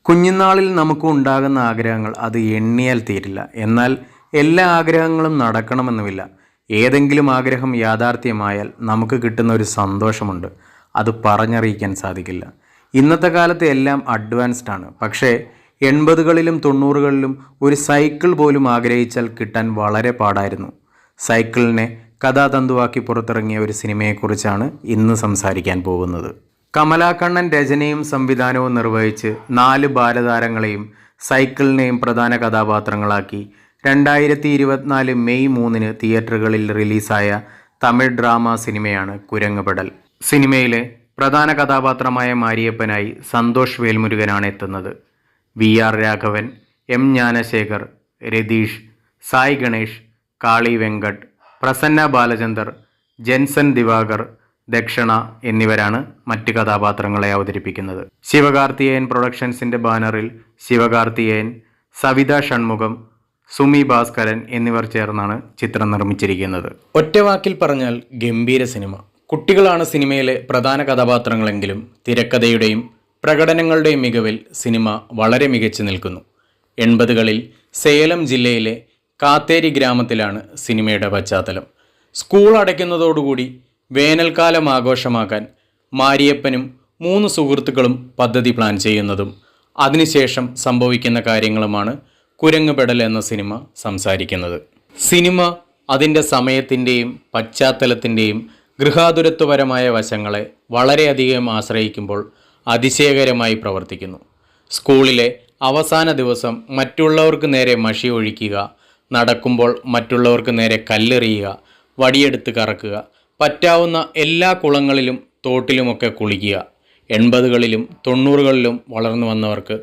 കുഞ്ഞുനാളിൽ നമുക്ക് ഉണ്ടാകുന്ന ആഗ്രഹങ്ങൾ അത് എണ്ണിയാൽ തീരില്ല. എന്നാൽ എല്ലാ ആഗ്രഹങ്ങളും നടക്കണമെന്നുമില്ല. ഏതെങ്കിലും ആഗ്രഹം യാഥാർത്ഥ്യമായാൽ നമുക്ക് കിട്ടുന്ന ഒരു സന്തോഷമുണ്ട്. അത് പറഞ്ഞറിയിക്കാൻ സാധിക്കില്ല. ഇന്നത്തെ കാലത്ത് എല്ലാം അഡ്വാൻസ്ഡ് ആണ്. പക്ഷേ 80കളിലും 90കളിലും ഒരു സൈക്കിൾ പോലും ആഗ്രഹിച്ചാൽ കിട്ടാൻ വളരെ പാടായിരുന്നു. സൈക്കിളിനെ കഥാതന്തുവാക്കി പുറത്തിറങ്ങിയ ഒരു സിനിമയെക്കുറിച്ചാണ് ഇന്ന് സംസാരിക്കാൻ പോകുന്നത്. കമലാകണ്ണൻ രചനയും സംവിധാനവും നിർവഹിച്ച് 4 ബാലതാരങ്ങളെയും സൈക്കിളിനെയും പ്രധാന കഥാപാത്രങ്ങളാക്കി 2024 മെയ് 3 തിയേറ്ററുകളിൽ റിലീസായ തമിഴ് ഡ്രാമ സിനിമയാണ് കുരങ്ങുപെടൽ. സിനിമയിലെ പ്രധാന കഥാപാത്രമായ മാരിയപ്പനായി സന്തോഷ് വേൽമുരുകനാണ് എത്തുന്നത്. VR രാഘവൻ, M ജ്ഞാനശേഖർ, രതീഷ്, സായി ഗണേഷ്, കാളി വെങ്കട്ട്, പ്രസന്ന ബാലചന്ദർ, ജെൻസൺ ദിവാകർ, ദക്ഷണ എന്നിവരാണ് മറ്റ് കഥാപാത്രങ്ങളെ അവതരിപ്പിക്കുന്നത്. ശിവകാർത്തികേയൻ പ്രൊഡക്ഷൻസിന്റെ ബാനറിൽ ശിവകാർത്തികേയൻ, സവിത ഷൺമുഖം, സുമി ഭാസ്കരൻ എന്നിവർ ചേർന്നാണ് ചിത്രം നിർമ്മിച്ചിരിക്കുന്നത്. ഒറ്റവാക്കിൽ പറഞ്ഞാൽ ഗംഭീര സിനിമ. കുട്ടികളാണ് സിനിമയിലെ പ്രധാന കഥാപാത്രങ്ങളെങ്കിലും തിരക്കഥയുടെയും പ്രകടനങ്ങളുടെയും മികവിൽ സിനിമ വളരെ മികച്ചു നിൽക്കുന്നു. 80കളിൽ സേലം ജില്ലയിലെ കാത്തേരി ഗ്രാമത്തിലാണ് സിനിമയുടെ പശ്ചാത്തലം. സ്കൂൾ അടയ്ക്കുന്നതോടുകൂടി വേനൽക്കാലം ആഘോഷമാക്കാൻ മാരിയപ്പനും 3 സുഹൃത്തുക്കളും പദ്ധതി പ്ലാൻ ചെയ്യുന്നതും അതിനുശേഷം സംഭവിക്കുന്ന കാര്യങ്ങളുമാണ് കുരങ്ങുപെടൽ എന്ന സിനിമ സംസാരിക്കുന്നത്. സിനിമ അതിൻ്റെ സമയത്തിൻ്റെയും പശ്ചാത്തലത്തിൻ്റെയും ഗൃഹാതുരത്വപരമായ വശങ്ങളെ വളരെയധികം ആശ്രയിക്കുമ്പോൾ അതിശയകരമായി പ്രവർത്തിക്കുന്നു. സ്കൂളിലെ അവസാന ദിവസം മറ്റുള്ളവർക്ക് നേരെ മഷി ഒഴിക്കുക, നടക്കുമ്പോൾ മറ്റുള്ളവർക്ക് നേരെ കല്ലെറിയുക, വടിയെടുത്ത് കറക്കുക, പറ്റാവുന്ന എല്ലാ കുളങ്ങളിലും തോട്ടിലുമൊക്കെ കുളിക്കുക. 80കളിലും 90കളിലും വളർന്നു വന്നവർക്ക്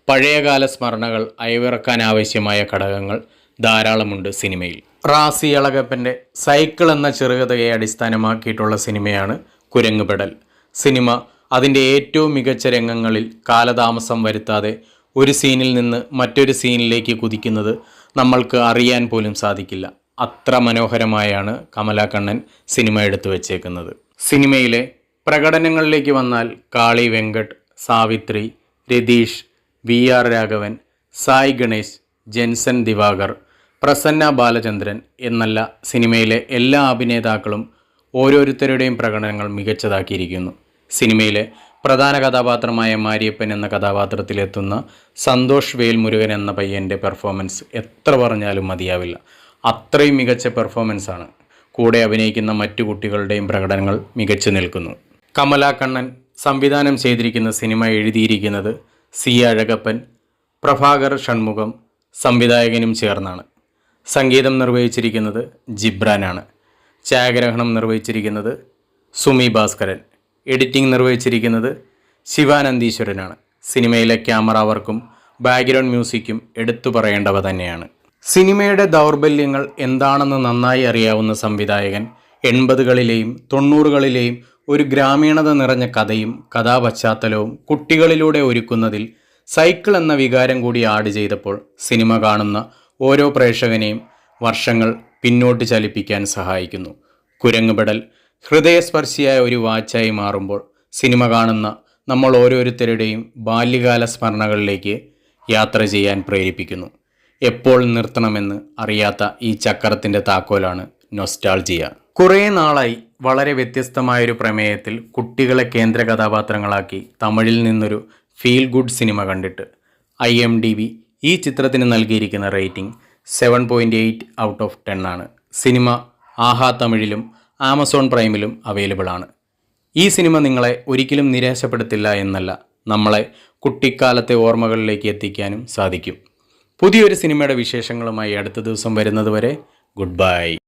പഴയകാല സ്മരണകൾ അയവിറക്കാൻ ആവശ്യമായ ഘടകങ്ങൾ ധാരാളമുണ്ട് സിനിമയിൽ. റാസി അളഗപ്പൻ്റെ സൈക്കിൾ എന്ന ചെറുകഥയെ അടിസ്ഥാനമാക്കിയിട്ടുള്ള സിനിമയാണ് കുരങ്ങുപെടൽ. സിനിമ അതിൻ്റെ ഏറ്റവും മികച്ച രംഗങ്ങളിൽ കാലതാമസം വരുത്താതെ ഒരു സീനിൽ നിന്ന് മറ്റൊരു സീനിലേക്ക് കുതിക്കുന്നത് നമ്മൾക്ക് അറിയാൻ പോലും സാധിക്കില്ല. അത്ര മനോഹരമായാണ് കമലാകണ്ണൻ സിനിമ എടുത്തു വച്ചേക്കുന്നത്. സിനിമയിലെ പ്രകടനങ്ങളിലേക്ക് വന്നാൽ കാളി വെങ്കട്ട്, സാവിത്രി, രതീഷ്, VR രാഘവൻ, സായി ഗണേശ്, ജെൻസൺ ദിവാകർ, പ്രസന്ന ബാലചന്ദ്രൻ എന്നല്ല സിനിമയിലെ എല്ലാ അഭിനേതാക്കളും ഓരോരുത്തരുടെയും പ്രകടനങ്ങൾ മികച്ചതാക്കിയിരിക്കുന്നു. സിനിമയിലെ പ്രധാന കഥാപാത്രമായ മാരിയപ്പൻ എന്ന കഥാപാത്രത്തിലെത്തുന്ന സന്തോഷ് വേൽമുരുകൻ എന്ന പയ്യൻ്റെ പെർഫോമൻസ് എത്ര പറഞ്ഞാലും മതിയാവില്ല. അത്രയും മികച്ച പെർഫോമൻസാണ്. കൂടെ അഭിനയിക്കുന്ന മറ്റു കുട്ടികളുടെയും പ്രകടനങ്ങൾ മികച്ചു നിൽക്കുന്നു. കമലാകണ്ണൻ സംവിധാനം ചെയ്തിരിക്കുന്ന സിനിമ എഴുതിയിരിക്കുന്നത് C അഴകപ്പൻ, പ്രഭാകർ ഷൺമുഖം സംവിധായകനും ചേർന്നാണ്. സംഗീതം നിർവഹിച്ചിരിക്കുന്നത് ജിബ്രാനാണ്. ഛായാഗ്രഹണം നിർവഹിച്ചിരിക്കുന്നത് സുമി ഭാസ്കരൻ. എഡിറ്റിംഗ് നിർവഹിച്ചിരിക്കുന്നത് ശിവാനന്ദീശ്വരനാണ്. സിനിമയിലെ ക്യാമറ വർക്കും ബാക്ക്ഗ്രൗണ്ട് മ്യൂസിക്കും എടുത്തു പറയേണ്ടവ തന്നെയാണ്. സിനിമയുടെ ദൗർബല്യങ്ങൾ എന്താണെന്ന് നന്നായി അറിയാവുന്ന സംവിധായകൻ 80കളിലെയും 90കളിലെയും ഒരു ഗ്രാമീണത നിറഞ്ഞ കഥയും കഥാപശ്ചാത്തലവും കുട്ടികളിലൂടെ ഒരുക്കുന്നതിൽ സൈക്കിൾ എന്ന വികാരം കൂടി ആഡ് ചെയ്തപ്പോൾ സിനിമ കാണുന്ന ഓരോ പ്രേക്ഷകനെയും വർഷങ്ങൾ പിന്നോട്ട് ചലിപ്പിക്കാൻ സഹായിക്കുന്നു. കുരങ്ങുപെടൽ ഹൃദയസ്പർശിയായ ഒരു വാച്ചായി മാറുമ്പോൾ സിനിമ കാണുന്ന നമ്മൾ ഓരോരുത്തരുടെയും ബാല്യകാല സ്മരണകളിലേക്ക് യാത്ര ചെയ്യാൻ പ്രേരിപ്പിക്കുന്നു. എപ്പോൾ നിർത്തണമെന്ന് അറിയാത്ത ഈ ചക്രത്തിൻ്റെ താക്കോലാണ് നൊസ്റ്റാൾജിയ. കുറേ നാളായി വളരെ വ്യത്യസ്തമായൊരു പ്രമേയത്തിൽ കുട്ടികളെ കേന്ദ്ര കഥാപാത്രങ്ങളാക്കി തമിഴിൽ നിന്നൊരു ഫീൽ ഗുഡ് സിനിമ കണ്ടിട്ട്. IMDb ഈ ചിത്രത്തിന് നൽകിയിരിക്കുന്ന റേറ്റിംഗ് 7.8 ഔട്ട് ഓഫ് 10 ആണ്. സിനിമ ആഹാ തമിഴിലും ആമസോൺ പ്രൈമിലും അവൈലബിൾ ആണ്. ഈ സിനിമ നിങ്ങളെ ഒരിക്കലും നിരാശപ്പെടുത്തില്ല എന്നല്ല, നമ്മളെ കുട്ടിക്കാലത്തെ ഓർമ്മകളിലേക്ക് എത്തിക്കാനും സാധിക്കും. പുതിയൊരു സിനിമയുടെ വിശേഷങ്ങളുമായി അടുത്ത ദിവസം വരുന്നതുവരെ ഗുഡ് ബൈ.